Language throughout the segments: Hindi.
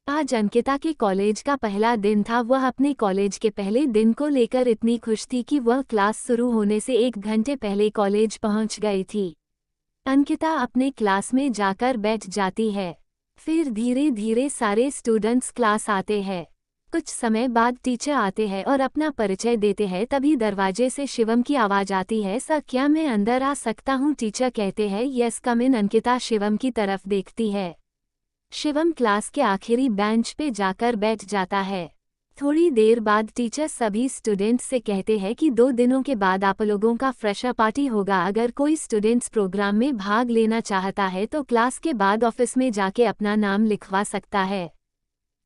आज अंकिता के कॉलेज का पहला दिन था। वह अपने कॉलेज के पहले दिन को लेकर इतनी खुश थी कि वह क्लास शुरू होने से 1 घंटे पहले कॉलेज पहुंच गई थी। अंकिता अपने क्लास में जाकर बैठ जाती है। फिर धीरे धीरे सारे स्टूडेंट्स क्लास आते हैं। कुछ समय बाद टीचर आते हैं और अपना परिचय देते हैं। तभी दरवाजे से शिवम की आवाज़ आती है, सर क्या मैं अंदर आ सकता हूँ? टीचर कहते हैं, यस कम इन। अंकिता शिवम की तरफ देखती है। शिवम क्लास के आखिरी बेंच पे जाकर बैठ जाता है। थोड़ी देर बाद टीचर सभी स्टूडेंट्स से कहते हैं कि 2 दिनों के बाद आप लोगों का फ्रेशर पार्टी होगा। अगर कोई स्टूडेंट्स प्रोग्राम में भाग लेना चाहता है तो क्लास के बाद ऑफिस में जाके अपना नाम लिखवा सकता है।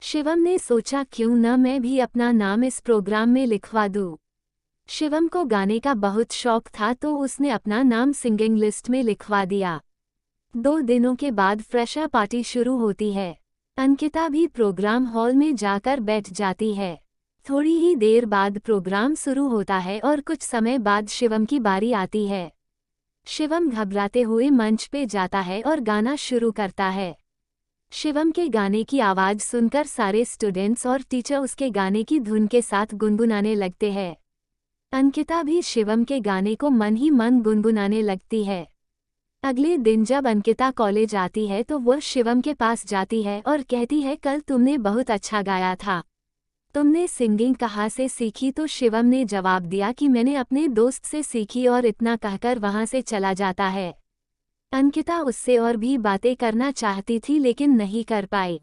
शिवम ने सोचा, क्यों न मैं भी अपना नाम इस प्रोग्राम में लिखवा दूं। शिवम को गाने का बहुत शौक था तो उसने अपना नाम सिंगिंग लिस्ट में लिखवा दिया। 2 दिनों के बाद फ्रेशर पार्टी शुरू होती है। अंकिता भी प्रोग्राम हॉल में जाकर बैठ जाती है। थोड़ी ही देर बाद प्रोग्राम शुरू होता है और कुछ समय बाद शिवम की बारी आती है। शिवम घबराते हुए मंच पे जाता है और गाना शुरू करता है। शिवम के गाने की आवाज़ सुनकर सारे स्टूडेंट्स और टीचर उसके गाने की धुन के साथ गुनगुनाने लगते हैं। अंकिता भी शिवम के गाने को मन ही मन गुनगुनाने लगती है। अगले दिन जब अंकिता कॉलेज आती है तो वह शिवम के पास जाती है और कहती है, कल तुमने बहुत अच्छा गाया था। तुमने सिंगिंग कहाँ से सीखी? तो शिवम ने जवाब दिया कि मैंने अपने दोस्त से सीखी, और इतना कहकर वहाँ से चला जाता है। अंकिता उससे और भी बातें करना चाहती थी लेकिन नहीं कर पाई।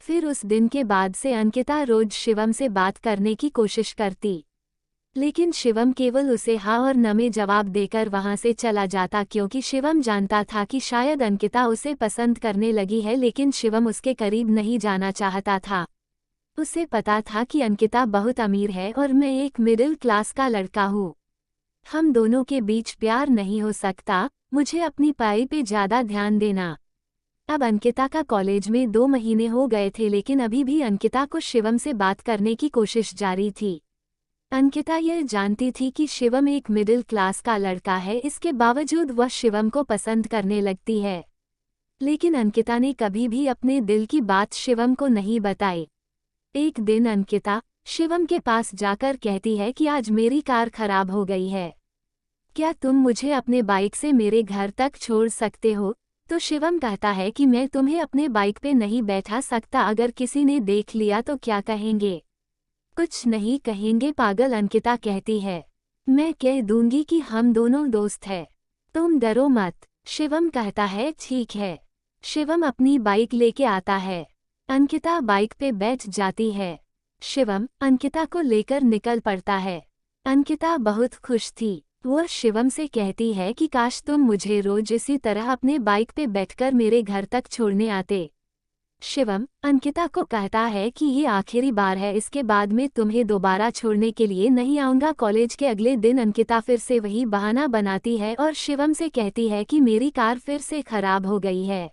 फिर उस दिन के बाद से अंकिता रोज शिवम से बात करने की कोशिश करती, लेकिन शिवम केवल उसे हाँ और न में जवाब देकर वहां से चला जाता, क्योंकि शिवम जानता था कि शायद अंकिता उसे पसंद करने लगी है, लेकिन शिवम उसके करीब नहीं जाना चाहता था। उसे पता था कि अंकिता बहुत अमीर है और मैं एक मिडिल क्लास का लड़का हूँ। हम दोनों के बीच प्यार नहीं हो सकता। मुझे अपनी पढ़ाई पे ज़्यादा ध्यान देना। अब अंकिता का कॉलेज में 2 महीने हो गए थे, लेकिन अभी भी अंकिता को शिवम से बात करने की कोशिश जारी थी। अंकिता यह जानती थी कि शिवम एक मिडिल क्लास का लड़का है, इसके बावजूद वह शिवम को पसंद करने लगती है। लेकिन अंकिता ने कभी भी अपने दिल की बात शिवम को नहीं बताई। एक दिन अंकिता शिवम के पास जाकर कहती है कि आज मेरी कार खराब हो गई है, क्या तुम मुझे अपने बाइक से मेरे घर तक छोड़ सकते हो? तो शिवम कहता है कि मैं तुम्हें अपने बाइक पे नहीं बैठा सकता, अगर किसी ने देख लिया तो क्या कहेंगे? कुछ नहीं कहेंगे पागल, अंकिता कहती है। मैं कह दूंगी कि हम दोनों दोस्त हैं, तुम डरो मत। शिवम कहता है, ठीक है। शिवम अपनी बाइक लेके आता है। अंकिता बाइक पे बैठ जाती है। शिवम अंकिता को लेकर निकल पड़ता है। अंकिता बहुत खुश थी। वह शिवम से कहती है कि काश तुम मुझे रोज इसी तरह अपने बाइक पे बैठकर मेरे घर तक छोड़ने आते। शिवम अंकिता को कहता है कि ये आखिरी बार है, इसके बाद में तुम्हें दोबारा छोड़ने के लिए नहीं आऊँगा। कॉलेज के अगले दिन अंकिता फिर से वही बहाना बनाती है और शिवम से कहती है कि मेरी कार फिर से खराब हो गई है,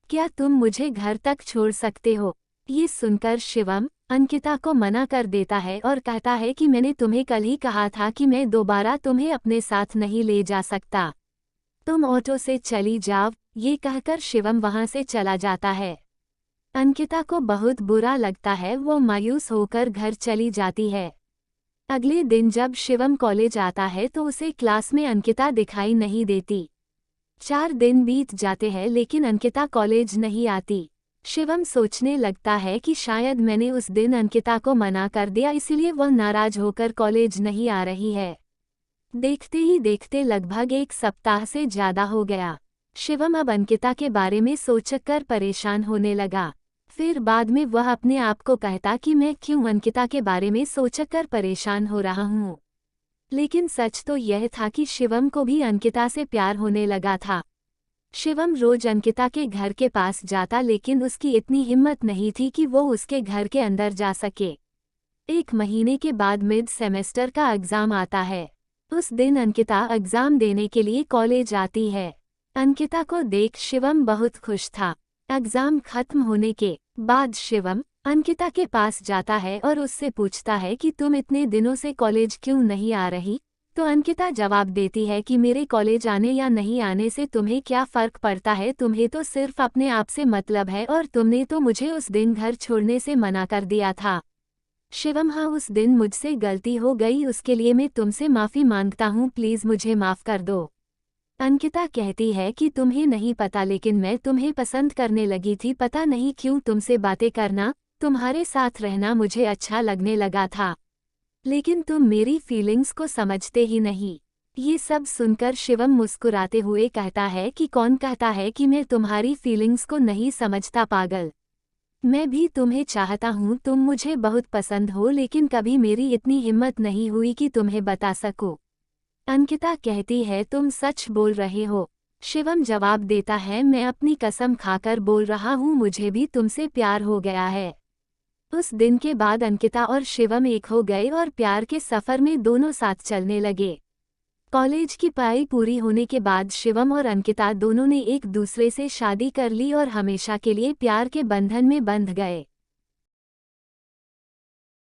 क्या तुम मुझे घर तक छोड़ सकते हो? ये सुनकर शिवम अंकिता को मना कर देता है और कहता है कि मैंने तुम्हें कल ही कहा था कि मैं दोबारा तुम्हें अपने साथ नहीं ले जा सकता, तुम ऑटो से चली जाओ। ये कहकर शिवम वहाँ से चला जाता है। अंकिता को बहुत बुरा लगता है, वो मायूस होकर घर चली जाती है। अगले दिन जब शिवम कॉलेज आता है तो उसे क्लास में अंकिता दिखाई नहीं देती। 4 दिन बीत जाते हैं लेकिन अंकिता कॉलेज नहीं आती। शिवम सोचने लगता है कि शायद मैंने उस दिन अंकिता को मना कर दिया, इसलिए वह नाराज होकर कॉलेज नहीं आ रही है। देखते ही देखते लगभग 1 सप्ताह से ज़्यादा हो गया। शिवम अब अंकिता के बारे में सोचकर परेशान होने लगा। फिर बाद में वह अपने आप को कहता कि मैं क्यों अंकिता के बारे में सोचकर परेशान हो रहा हूँ। लेकिन सच तो यह था कि शिवम को भी अंकिता से प्यार होने लगा था। शिवम रोज अंकिता के घर के पास जाता, लेकिन उसकी इतनी हिम्मत नहीं थी कि वो उसके घर के अंदर जा सके। 1 महीने के बाद मिड सेमेस्टर का एग्ज़ाम आता है। उस दिन अंकिता एग्ज़ाम देने के लिए कॉलेज आती है। अंकिता को देख शिवम बहुत खुश था। एग्ज़ाम खत्म होने के बाद शिवम अंकिता के पास जाता है और उससे पूछता है कि तुम इतने दिनों से कॉलेज क्यों नहीं आ रही? तो अंकिता जवाब देती है कि मेरे कॉलेज आने या नहीं आने से तुम्हें क्या फ़र्क पड़ता है, तुम्हें तो सिर्फ अपने आप से मतलब है और तुमने तो मुझे उस दिन घर छोड़ने से मना कर दिया था। शिवम, हाँ उस दिन मुझसे गलती हो गई, उसके लिए मैं तुमसे माफ़ी मांगता हूँ, प्लीज़ मुझे माफ़ कर दो। अंकिता कहती है कि तुम्हें नहीं पता लेकिन मैं तुम्हें पसंद करने लगी थी, पता नहीं क्यों तुमसे बातें करना, तुम्हारे साथ रहना मुझे अच्छा लगने लगा था। लेकिन तुम मेरी फीलिंग्स को समझते ही नहीं। ये सब सुनकर शिवम मुस्कुराते हुए कहता है कि कौन कहता है कि मैं तुम्हारी फीलिंग्स को नहीं समझता पागल। मैं भी तुम्हें चाहता हूँ, तुम मुझे बहुत पसंद हो, लेकिन कभी मेरी इतनी हिम्मत नहीं हुई कि तुम्हें बता सकूं। अंकिता कहती है तुम सच बोल रहे हो। शिवम जवाब देता है मैं अपनी कसम खाकर बोल रहा हूँ, मुझे भी तुमसे प्यार हो गया है। उस दिन के बाद अंकिता और शिवम एक हो गए और प्यार के सफ़र में दोनों साथ चलने लगे। कॉलेज की पढ़ाई पूरी होने के बाद शिवम और अंकिता दोनों ने एक दूसरे से शादी कर ली और हमेशा के लिए प्यार के बंधन में बंध गए।